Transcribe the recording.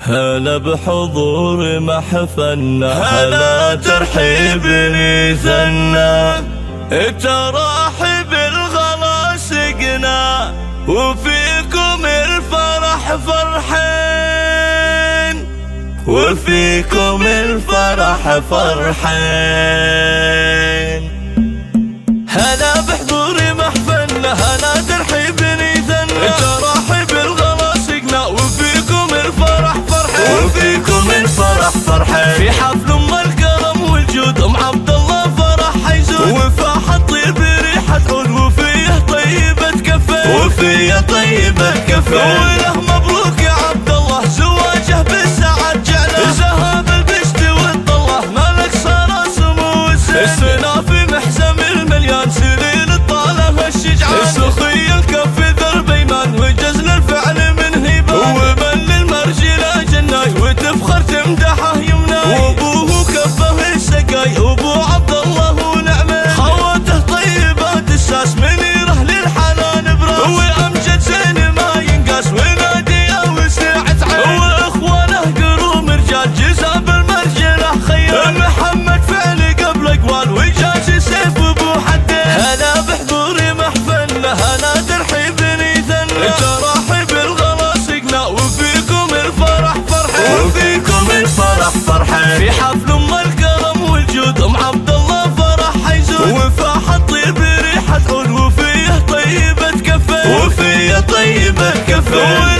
هلا بحضور محفلنا، هلا ترحيب نيثنا، تراحب الغلا سقنا، وفيكم الفرح فرحين، وفيكم الفرح فرحين. هلا بحضور محفلنا، هلا ترحيب نيثنا، تراحب الغلا سقنا، وفيكم الفرح فرحين، وفيكم الفرح فرحين. في حفل ام الكرم والجود ام عبد الله فرح حيزود، وفاح الطير بريحة عود، وفيه طيبة كفين، وفيه طيبة كفين. وله مبروك يا عبد الله زواجه بالسعد جعله، زهاب البشت والطله مالك صار سمو الزين. السنا في محزم المليان سليل الطاله الشجعان، سخي الكف ذرب ايمان وجزل الفعل من هيبان، ومن للمرجله جناي وتفخر تمدحه يمناي، وابوه كفه السقاي وابو عبد الله ونعمه، خواته طيبات الساس منيره للحنان براس، وامجد زين ما ينقاس وناديه وسعت عين، واخوانه قروم رجال جزاب المرجله خيال، محمد فعل قبل اقوال وجاز سيف وابو حدين. هلا بحضور محفلنا، هلا ترحيب نيثنا، تراحب الغلا سقنا، وفيكم الفرح فرحين، وفيكم الفرح فرحين. في حفل ام الكرم والجود ام عبد الله فرح حيزود، وفاح الطير بريحة عود، وفيه طيبة كفين، وفيه طيبة كفين.